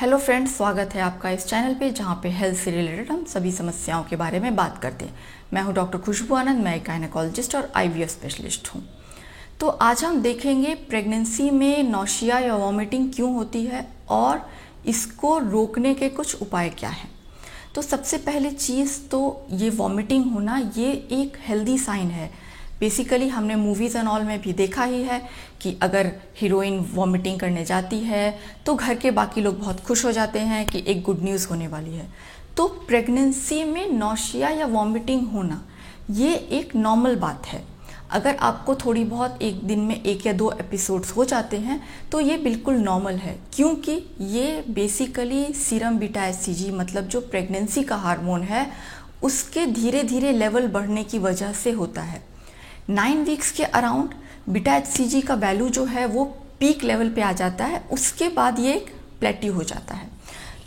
Hello friends, स्वागत है आपका इस चैनल पे जहाँ पे हेल्थ से रिलेटेड हम सभी समस्याओं के बारे में बात करते हैं। मैं हूँ डॉक्टर खुशबू आनंद। मैं एक गायनेकोलॉजिस्ट और आईवीएफ स्पेशलिस्ट हूँ। तो आज हम देखेंगे प्रेगनेंसी में नौशिया या वॉमिटिंग क्यों होती है और इसको रोकने के कुछ उपाय क्या हैं। तो सबसे पहली चीज़ तो ये वॉमिटिंग होना ये एक हेल्दी साइन है। बेसिकली हमने मूवीज़ एंड ऑल में भी देखा ही है कि अगर हीरोइन वॉमिटिंग करने जाती है तो घर के बाकी लोग बहुत खुश हो जाते हैं कि एक गुड न्यूज़ होने वाली है। तो प्रेगनेंसी में नौशिया या वॉमिटिंग होना ये एक नॉर्मल बात है। अगर आपको थोड़ी बहुत एक दिन में 1 या 2 एपिसोड्स हो जाते हैं तो ये बिल्कुल नॉर्मल है, क्योंकि ये बेसिकली सीरम बीटा एचसीजी मतलब जो प्रेगनेंसी का हार्मोन है उसके धीरे धीरे लेवल बढ़ने की वजह से होता है। 9 वीक्स के अराउंड बीटा एचसीजी का वैल्यू जो है वो पीक लेवल पे आ जाता है, उसके बाद ये एक प्लेट्यू हो जाता है।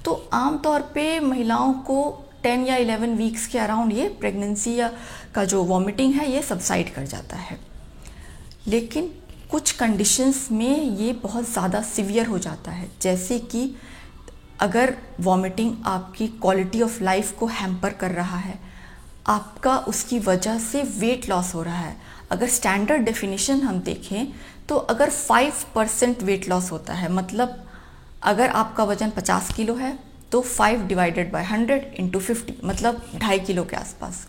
तो आमतौर पे महिलाओं को 10 या 11 वीक्स के अराउंड ये प्रेगनेंसी या का जो वॉमिटिंग है ये सबसाइड कर जाता है। लेकिन कुछ कंडीशंस में ये बहुत ज़्यादा सीवियर हो जाता है, जैसे कि अगर वॉमिटिंग आपकी क्वालिटी ऑफ लाइफ को हैम्पर कर रहा है, आपका उसकी वजह से वेट लॉस हो रहा है। अगर स्टैंडर्ड डेफिनेशन हम देखें तो अगर 5% वेट लॉस होता है, मतलब अगर आपका वजन 50 किलो है तो 5 डिवाइडेड बाय 100 इंटू 50 मतलब 2.5 किलो के आसपास।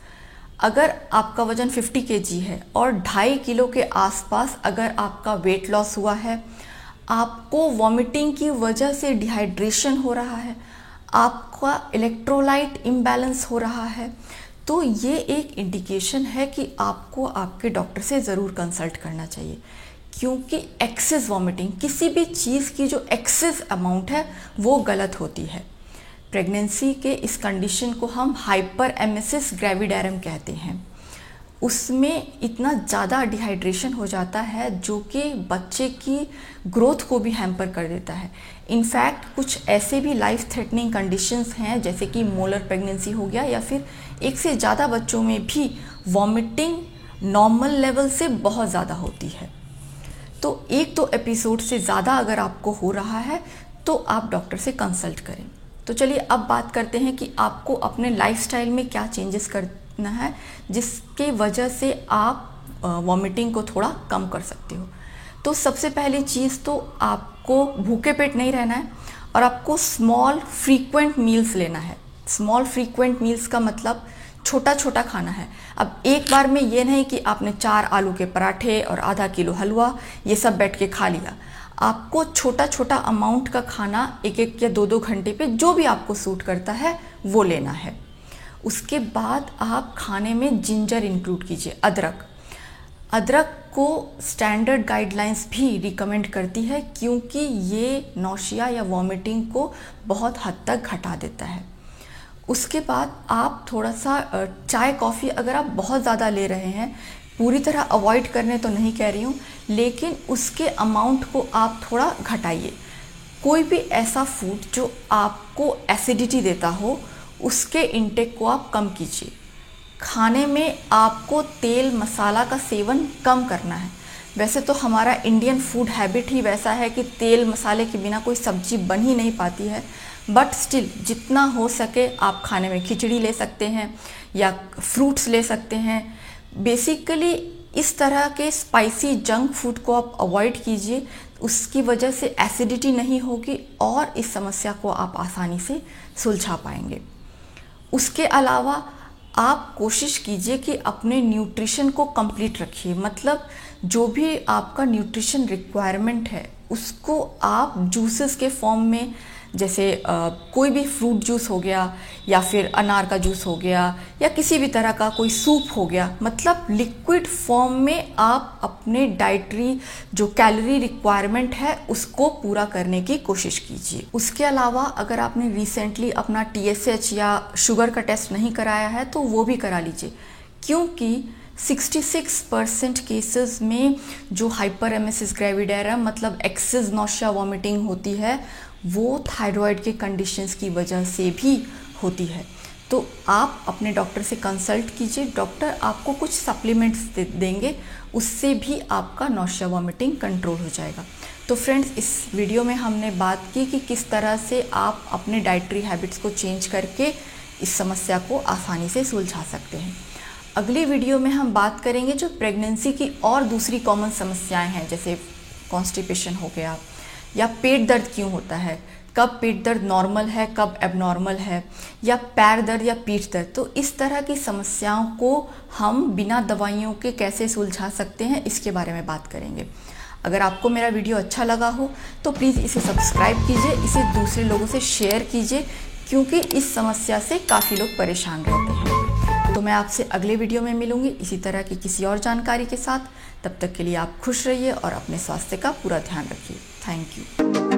अगर आपका वजन 50 केजी है और 2.5 किलो के आसपास अगर आपका वेट लॉस हुआ है, आपको वॉमिटिंग की वजह से डिहाइड्रेशन हो रहा है, आपका इलेक्ट्रोलाइट इम्बैलेंस हो रहा है, तो ये एक इंडिकेशन है कि आपको आपके डॉक्टर से ज़रूर कंसल्ट करना चाहिए। क्योंकि एक्सेस वॉमिटिंग, किसी भी चीज़ की जो एक्सेस अमाउंट है वो गलत होती है। प्रेगनेंसी के इस कंडीशन को हम हाइपर एमेसिस ग्रेविडेरम कहते हैं। उसमें इतना ज़्यादा डिहाइड्रेशन हो जाता है जो कि बच्चे की ग्रोथ को भी हैम्पर कर देता है। इनफैक्ट कुछ ऐसे भी लाइफ थ्रेटनिंग कंडीशंस हैं जैसे कि मोलर प्रेगनेंसी हो गया, या फिर एक से ज़्यादा बच्चों में भी वॉमिटिंग नॉर्मल लेवल से बहुत ज़्यादा होती है। तो 1-2 एपिसोड से ज़्यादा अगर आपको हो रहा है तो आप डॉक्टर से कंसल्ट करें। तो चलिए अब बात करते हैं कि आपको अपने लाइफस्टाइल में क्या चेंजेस करना है जिसके वजह से आप वॉमिटिंग को थोड़ा कम कर सकते हो। तो सबसे पहली चीज़ तो आपको भूखे पेट नहीं रहना है और आपको स्मॉल फ्रीक्वेंट मील्स लेना है। स्मॉल फ्रीक्वेंट मील्स का मतलब छोटा छोटा खाना है। अब एक बार में ये नहीं कि आपने 4 आलू के पराठे और आधा किलो हलवा ये सब बैठ के खा लिया। आपको छोटा छोटा अमाउंट का खाना 1-1 या 2-2 घंटे पे जो भी आपको सूट करता है वो लेना है। उसके बाद आप खाने में जिंजर इंक्लूड कीजिए, अदरक को स्टैंडर्ड गाइडलाइंस भी रिकमेंड करती है, क्योंकि ये नौशिया या वॉमिटिंग को बहुत हद तक घटा देता है। उसके बाद आप थोड़ा सा चाय कॉफ़ी अगर आप बहुत ज़्यादा ले रहे हैं, पूरी तरह अवॉइड करने तो नहीं कह रही हूँ, लेकिन उसके अमाउंट को आप थोड़ा घटाइए। कोई भी ऐसा फूड जो आपको एसिडिटी देता हो उसके इंटेक को आप कम कीजिए। खाने में आपको तेल मसाला का सेवन कम करना है। वैसे तो हमारा इंडियन फूड हैबिट ही वैसा है कि तेल मसाले के बिना कोई सब्जी बन ही नहीं पाती है, बट स्टिल जितना हो सके आप खाने में खिचड़ी ले सकते हैं या फ्रूट्स ले सकते हैं। बेसिकली इस तरह के स्पाइसी जंक फूड को आप अवॉइड कीजिए, उसकी वजह से एसिडिटी नहीं होगी और इस समस्या को आप आसानी से सुलझा पाएंगे। उसके अलावा आप कोशिश कीजिए कि अपने न्यूट्रिशन को कंप्लीट रखिए, मतलब जो भी आपका न्यूट्रिशन रिक्वायरमेंट है उसको आप जूसेस के फॉर्म में, जैसे कोई भी फ्रूट जूस हो गया या फिर अनार का जूस हो गया या किसी भी तरह का कोई सूप हो गया, मतलब लिक्विड फॉर्म में आप अपने डाइटरी जो कैलोरी रिक्वायरमेंट है उसको पूरा करने की कोशिश कीजिए। उसके अलावा अगर आपने रिसेंटली अपना TSH या शुगर का टेस्ट नहीं कराया है तो वो भी करा लीजिए, क्योंकि 66% केसेस में जो हाइपर एमेसिस ग्रेविडेरम मतलब एक्सेस नौशिया वॉमिटिंग होती है वो थायराइड के कंडीशंस की वजह से भी होती है। तो आप अपने डॉक्टर से कंसल्ट कीजिए, डॉक्टर आपको कुछ सप्लीमेंट्स देंगे, उससे भी आपका नौशिया वॉमिटिंग कंट्रोल हो जाएगा। तो फ्रेंड्स, इस वीडियो में हमने बात की कि किस तरह से आप अपने डाइटरी हैबिट्स को चेंज करके इस समस्या को आसानी से सुलझा सकते हैं। अगली वीडियो में हम बात करेंगे जो प्रेगनेंसी की और दूसरी कॉमन समस्याएं हैं, जैसे कॉन्स्टिपेशन हो गया या पेट दर्द क्यों होता है, कब पेट दर्द नॉर्मल है, कब एबनॉर्मल है, या पैर दर्द या पीठ दर्द। तो इस तरह की समस्याओं को हम बिना दवाइयों के कैसे सुलझा सकते हैं, इसके बारे में बात करेंगे। अगर आपको मेरा वीडियो अच्छा लगा हो तो प्लीज़ इसे सब्सक्राइब कीजिए, इसे दूसरे लोगों से शेयर कीजिए, क्योंकि इस समस्या से काफ़ी लोग परेशान रहते हैं। तो मैं आपसे अगले वीडियो में मिलूंगी इसी तरह की किसी और जानकारी के साथ। तब तक के लिए आप खुश रहिए और अपने स्वास्थ्य का पूरा ध्यान रखिए। Thank you.